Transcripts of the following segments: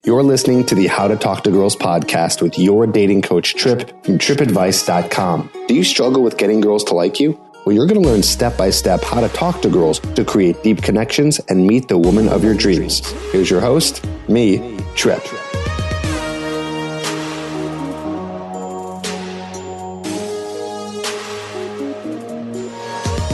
You're listening to the How to Talk to Girls podcast with your dating coach, Trip, from tripadvice.com. Do you struggle with getting girls to like you? Well, you're going to learn step-by-step how to talk to girls to create deep connections and meet the woman of your dreams. Here's your host, me, Trip.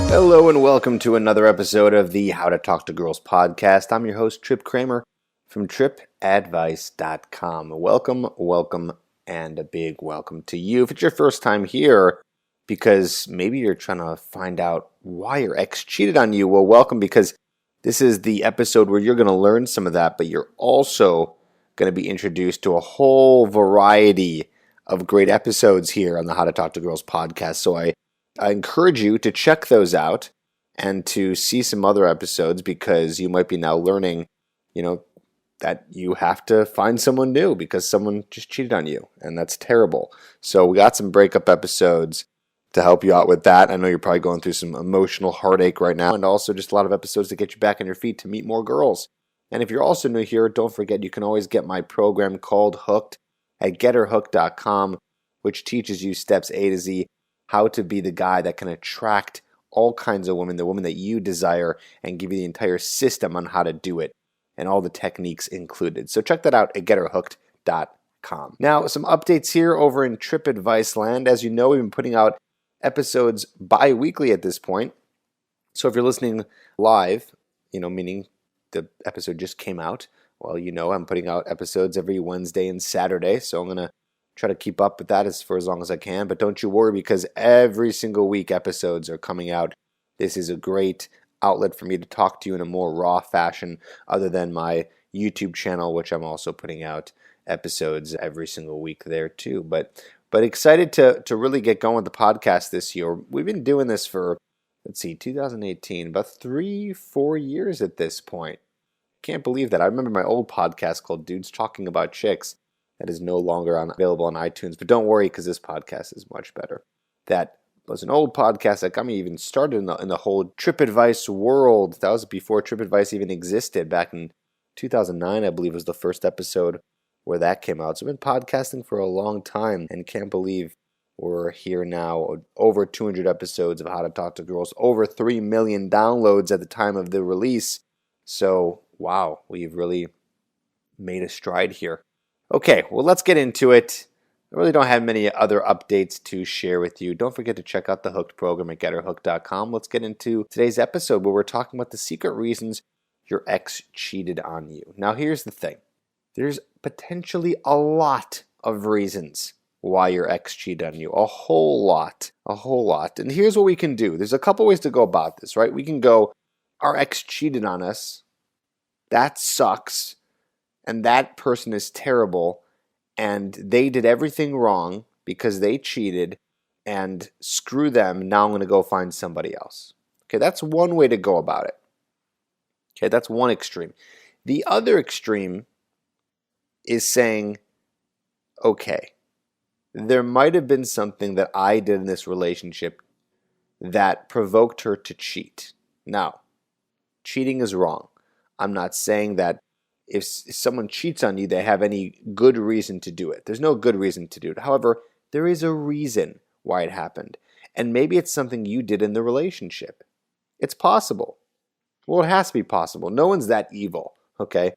Hello and welcome to another episode of the How to Talk to Girls podcast. I'm your host, Trip Kramer from tripadvice.com. Welcome, and a big welcome to you. If it's your first time here, because maybe you're trying to find out why your ex cheated on you, well, welcome, because this is the episode where you're going to learn some of that, but you're also going to be introduced to a whole variety of great episodes here on the How to Talk to Girls podcast. So I encourage you to check those out and to see some other episodes, because you might be now learning, that you have to find someone new because someone just cheated on you, and that's terrible. So we got some breakup episodes to help you out with that. I know you're probably going through some emotional heartache right now, and also just a lot of episodes to get you back on your feet to meet more girls. And if you're also new here, don't forget you can always get my program called Hooked at getherhooked.com, which teaches you steps A to Z, how to be the guy that can attract all kinds of women, the woman that you desire, and give you the entire system on how to do it, and all the techniques included. So check that out at getherhooked.com. Now, some updates here over in TripAdvice land. As you know, we've been putting out episodes bi-weekly at this point. So if you're listening live, meaning the episode just came out, well, I'm putting out episodes every Wednesday and Saturday. So I'm going to try to keep up with that for as long as I can. But don't you worry, because every single week episodes are coming out. This is a great outlet for me to talk to you in a more raw fashion, other than my YouTube channel, which I'm also putting out episodes every single week there too. But excited to really get going with the podcast this year. We've been doing this for, 2018, about 3-4 years at this point. Can't believe that. I remember my old podcast called Dudes Talking About Chicks that is no longer available on iTunes. But don't worry, because this podcast is much better. That was an old podcast that got me even started in the whole TripAdvice world. That was before TripAdvice even existed. Back in 2009, I believe, was the first episode where that came out. So I've been podcasting for a long time, and can't believe we're here now. Over 200 episodes of How to Talk to Girls, over 3 million downloads at the time of the release. So, wow, we've really made a stride here. Okay, well, let's get into it. I really don't have many other updates to share with you. Don't forget to check out the Hooked program at getherhooked.com. Let's get into today's episode, where we're talking about the secret reasons your ex cheated on you. Now, here's the thing. There's potentially a lot of reasons why your ex cheated on you. A whole lot. And here's what we can do. There's a couple ways to go about this, right? We can go, our ex cheated on us. That sucks. And that person is terrible. And they did everything wrong because they cheated, and screw them. Now I'm going to go find somebody else. Okay, that's one way to go about it. Okay, that's one extreme. The other extreme is saying, okay, there might have been something that I did in this relationship that provoked her to cheat. Now, cheating is wrong. I'm not saying that if someone cheats on you, they have any good reason to do it. There's no good reason to do it. However, there is a reason why it happened. And maybe it's something you did in the relationship. It's possible. Well, it has to be possible. No one's that evil, okay?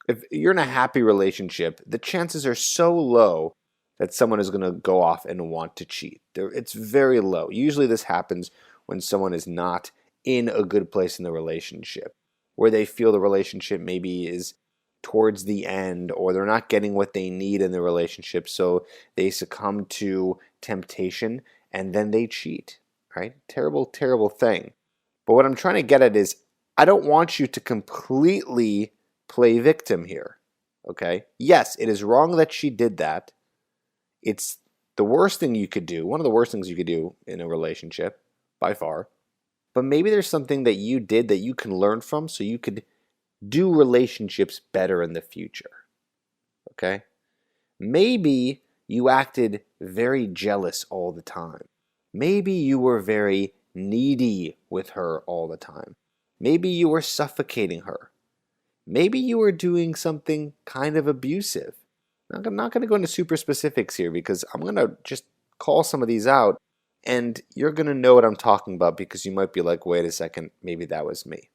If you're in a happy relationship, the chances are so low that someone is going to go off and want to cheat. It's very low. Usually this happens when someone is not in a good place in the relationship, where they feel the relationship maybe is towards the end, or they're not getting what they need in the relationship, so they succumb to temptation and then they cheat, right? Terrible, terrible thing. But what I'm trying to get at is, I don't want you to completely play victim here, okay? Yes, it is wrong that she did that. It's the worst thing you could do, one of the worst things you could do in a relationship, by far. But maybe there's something that you did that you can learn from, so you could do relationships better in the future, okay? Maybe you acted very jealous all the time. Maybe you were very needy with her all the time. Maybe you were suffocating her. Maybe you were doing something kind of abusive. I'm not going to go into super specifics here because I'm going to just call some of these out and you're going to know what I'm talking about because you might be like, wait a second, maybe that was me.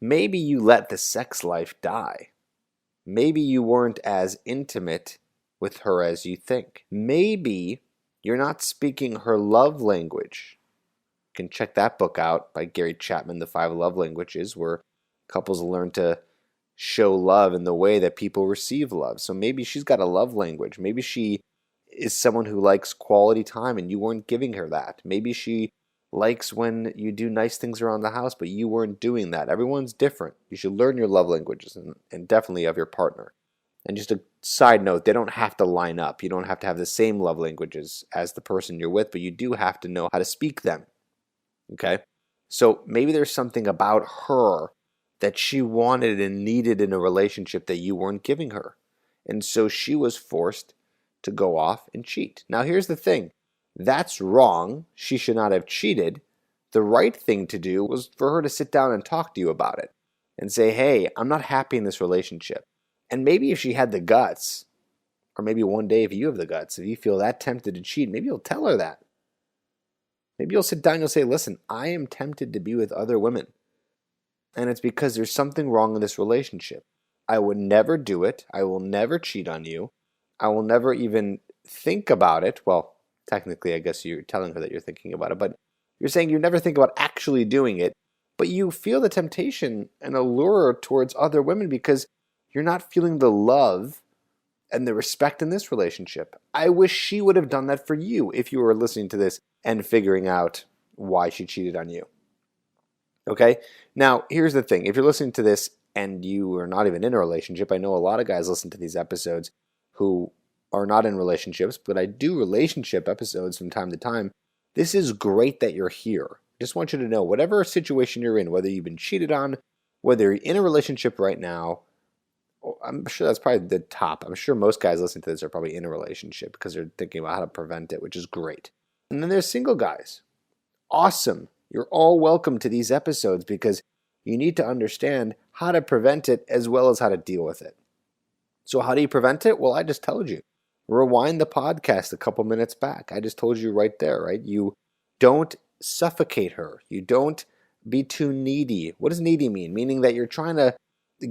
Maybe you let the sex life die. Maybe you weren't as intimate with her as you think. Maybe you're not speaking her love language. You can check that book out by Gary Chapman, The 5 Love Languages, where couples learn to show love in the way that people receive love. So maybe she's got a love language. Maybe she is someone who likes quality time and you weren't giving her that. Maybe she likes when you do nice things around the house, but you weren't doing that. Everyone's different. You should learn your love languages and definitely of your partner. And just a side note, they don't have to line up. You don't have to have the same love languages as the person you're with, but you do have to know how to speak them. Okay? So maybe there's something about her that she wanted and needed in a relationship that you weren't giving her. And so she was forced to go off and cheat. Now here's the thing. That's wrong. She should not have cheated. The right thing to do was for her to sit down and talk to you about it and say, hey, I'm not happy in this relationship. And maybe if she had the guts, or maybe one day if you have the guts, if you feel that tempted to cheat, maybe you'll tell her that. Maybe you'll sit down and you'll say, listen, I am tempted to be with other women. And it's because there's something wrong in this relationship. I would never do it. I will never cheat on you. I will never even think about it. Well, technically, I guess you're telling her that you're thinking about it, but you're saying you never think about actually doing it, but you feel the temptation and allure towards other women because you're not feeling the love and the respect in this relationship. I wish she would have done that for you if you were listening to this and figuring out why she cheated on you. Okay? Now, here's the thing. If you're listening to this and you are not even in a relationship, I know a lot of guys listen to these episodes who are not in relationships, but I do relationship episodes from time to time. This is great that you're here. Just want you to know, whatever situation you're in, whether you've been cheated on, whether you're in a relationship right now, I'm sure that's probably the top. I'm sure most guys listening to this are probably in a relationship because they're thinking about how to prevent it, which is great. And then there's single guys. Awesome. You're all welcome to these episodes because you need to understand how to prevent it as well as how to deal with it. So how do you prevent it? Well, I just told you. Rewind the podcast a couple minutes back. I just told you right there, right? You don't suffocate her. You don't be too needy. What does needy mean? Meaning that you're trying to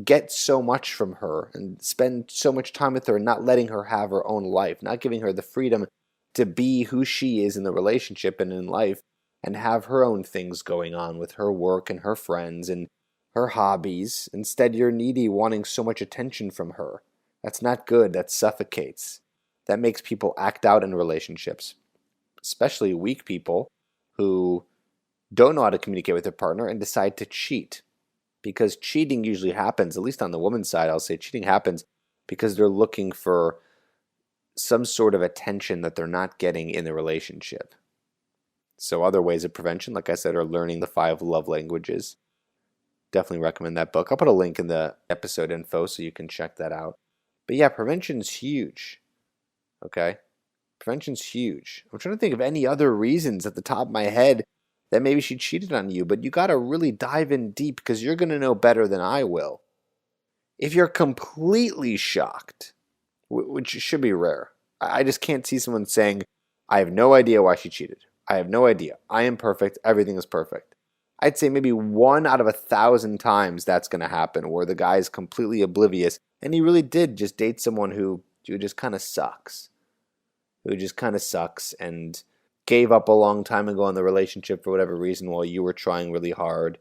get so much from her and spend so much time with her and not letting her have her own life, not giving her the freedom to be who she is in the relationship and in life and have her own things going on with her work and her friends and her hobbies. Instead, you're needy, wanting so much attention from her. That's not good. That suffocates. That makes people act out in relationships, especially weak people who don't know how to communicate with their partner and decide to cheat. Because cheating usually happens, at least on the woman's side, I'll say cheating happens because they're looking for some sort of attention that they're not getting in the relationship. So other ways of prevention, like I said, are learning the 5 love languages. Definitely recommend that book. I'll put a link in the episode info so you can check that out. But yeah, prevention's huge. Okay? Prevention's huge. I'm trying to think of any other reasons at the top of my head that maybe she cheated on you, but you got to really dive in deep because you're going to know better than I will. If you're completely shocked, which should be rare, I just can't see someone saying, I have no idea why she cheated. I have no idea. I am perfect. Everything is perfect. I'd say maybe 1 out of 1,000 times that's going to happen where the guy is completely oblivious and he really did just date someone who just kind of sucks. Who just kind of sucks and gave up a long time ago in the relationship for whatever reason while you were trying really hard.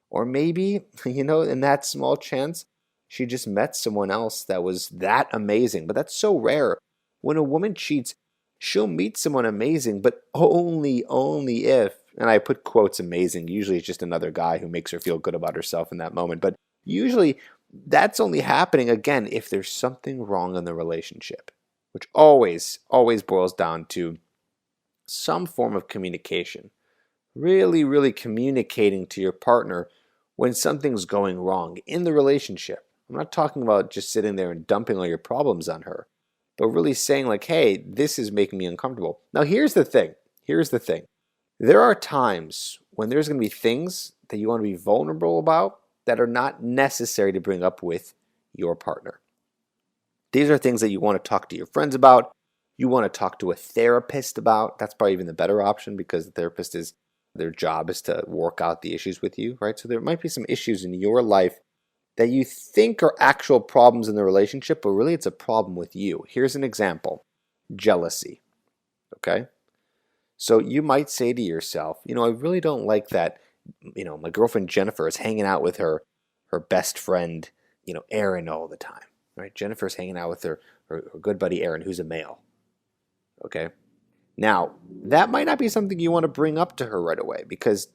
Or maybe, in that small chance, she just met someone else that was that amazing. But that's so rare. When a woman cheats, she'll meet someone amazing, but only if, and I put quotes amazing, usually it's just another guy who makes her feel good about herself in that moment. But usually that's only happening, again, if there's something wrong in the relationship, which always boils down to some form of communication. Really, really communicating to your partner when something's going wrong in the relationship. I'm not talking about just sitting there and dumping all your problems on her, but really saying like, hey, this is making me uncomfortable. Now, here's the thing. There are times when there's going to be things that you want to be vulnerable about, that are not necessary to bring up with your partner. These are things that you want to talk to your friends about. You want to talk to a therapist about. That's probably even the better option, because the therapist their job is to work out the issues with you, right? So there might be some issues in your life that you think are actual problems in the relationship, but really it's a problem with you. Here's an example: jealousy. Okay? So you might say to yourself, I really don't like that, my girlfriend Jennifer is hanging out with her best friend, Aaron, all the time, right? Jennifer's hanging out with her good buddy Aaron, who's a male. Okay? Now, that might not be something you want to bring up to her right away, because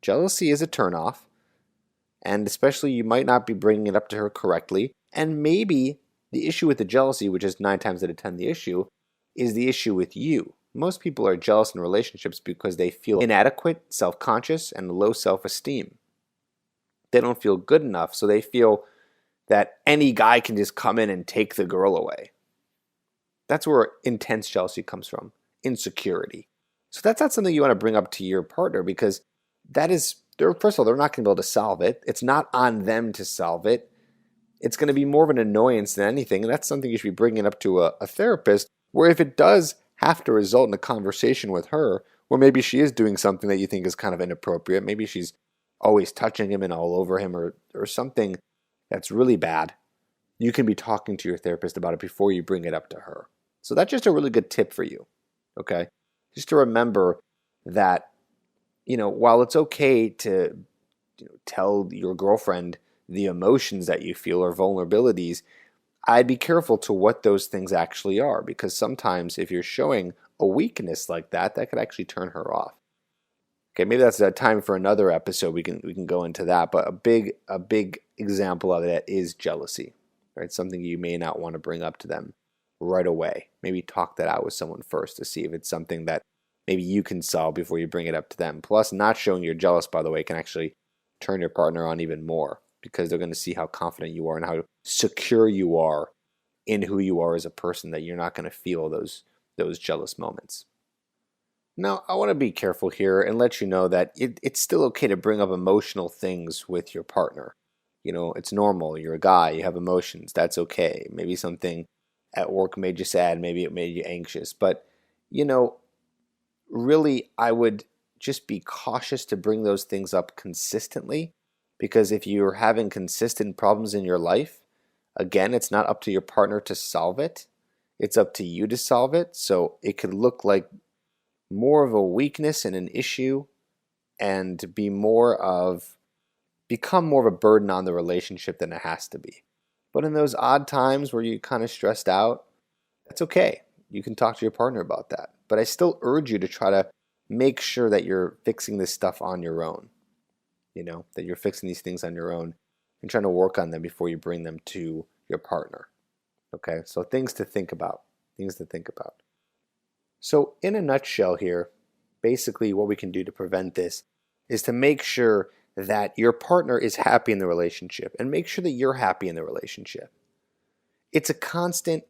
jealousy is a turnoff, and especially you might not be bringing it up to her correctly. And maybe the issue with the jealousy, which is 9 times out of 10 the issue, is the issue with you. Most people are jealous in relationships because they feel inadequate, self-conscious, and low self-esteem. They don't feel good enough, so they feel that any guy can just come in and take the girl away. That's where intense jealousy comes from, insecurity. So that's not something you want to bring up to your partner, because first of all, they're not going to be able to solve it. It's not on them to solve it. It's going to be more of an annoyance than anything, and that's something you should be bringing up to a therapist, where if it does have to result in a conversation with her, where maybe she is doing something that you think is kind of inappropriate, maybe she's always touching him and all over him, or something that's really bad, you can be talking to your therapist about it before you bring it up to her. So that's just a really good tip for you, okay? Just to remember that, while it's okay to tell your girlfriend the emotions that you feel or vulnerabilities, I'd be careful to what those things actually are, because sometimes if you're showing a weakness like that, that could actually turn her off. Okay, maybe that's a time for another episode. We can go into that, but a big example of that is jealousy, right? Something you may not want to bring up to them right away. Maybe talk that out with someone first to see if it's something that maybe you can solve before you bring it up to them. Plus, not showing you're jealous, by the way, can actually turn your partner on even more, because they're going to see how confident you are and how secure you are in who you are as a person, that you're not going to feel those jealous moments. Now, I want to be careful here and let you know that it's still okay to bring up emotional things with your partner. It's normal. You're a guy. You have emotions. That's okay. Maybe something at work made you sad. Maybe it made you anxious. But, really, I would just be cautious to bring those things up consistently, because if you're having consistent problems in your life, again, it's not up to your partner to solve it. It's up to you to solve it. So it could look like more of a weakness and an issue, and become more of a burden on the relationship than it has to be. But in those odd times where you're kind of stressed out, that's okay. You can talk to your partner about that. But I still urge you to try to make sure that you're fixing this stuff on your own. That you're fixing these things on your own and trying to work on them before you bring them to your partner. Okay, so things to think about. So in a nutshell here, basically what we can do to prevent this is to make sure that your partner is happy in the relationship, and make sure that you're happy in the relationship. It's a constant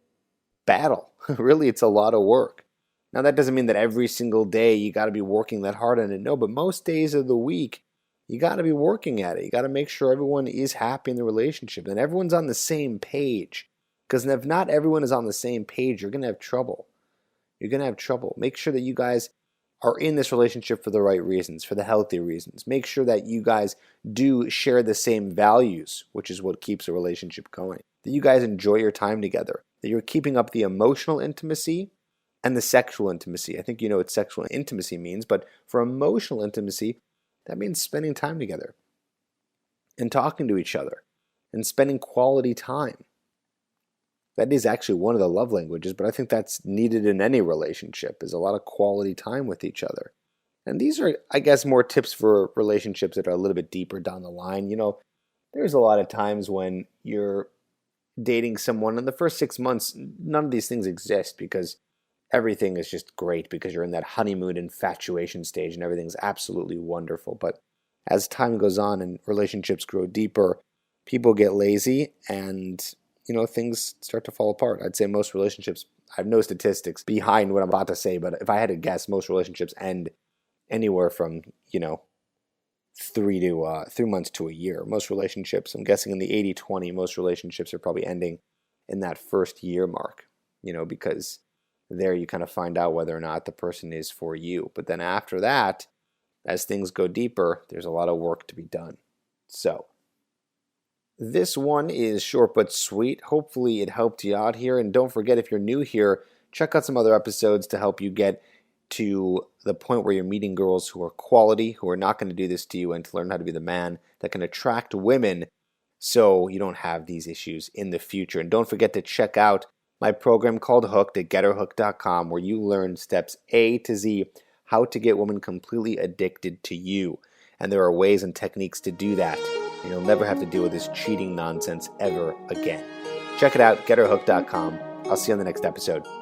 battle. Really, it's a lot of work. Now, that doesn't mean that every single day you got to be working that hard on it. No, but most days of the week, you got to be working at it. You got to make sure everyone is happy in the relationship and everyone's on the same page. Because if not everyone is on the same page, you're going to have trouble. Make sure that you guys are in this relationship for the right reasons, for the healthy reasons. Make sure that you guys do share the same values, which is what keeps a relationship going. That you guys enjoy your time together. That you're keeping up the emotional intimacy and the sexual intimacy. I think you know what sexual intimacy means, but for emotional intimacy, that means spending time together and talking to each other and spending quality time. That is actually one of the love languages, but I think that's needed in any relationship, is a lot of quality time with each other. And these are, I guess, more tips for relationships that are a little bit deeper down the line. There's a lot of times when you're dating someone in the first 6 months, none of these things exist because everything is just great, because you're in that honeymoon infatuation stage and everything's absolutely wonderful. But as time goes on and relationships grow deeper, people get lazy and things start to fall apart. I'd say most relationships, I have no statistics behind what I'm about to say, but if I had to guess, most relationships end anywhere from, 3 months to a year. Most relationships, I'm guessing in the 80-20, most relationships are probably ending in that first year mark, because there you kind of find out whether or not the person is for you. But then after that, as things go deeper, there's a lot of work to be done. So this one is short but sweet. Hopefully it helped you out here. And don't forget, if you're new here, check out some other episodes to help you get to the point where you're meeting girls who are quality, who are not going to do this to you, and to learn how to be the man that can attract women so you don't have these issues in the future. And don't forget to check out my program called Hooked at GetHerHooked.com, where you learn steps A to Z, how to get women completely addicted to you. And there are ways and techniques to do that. And you'll never have to deal with this cheating nonsense ever again. Check it out, GetHerHooked.com. I'll see you on the next episode.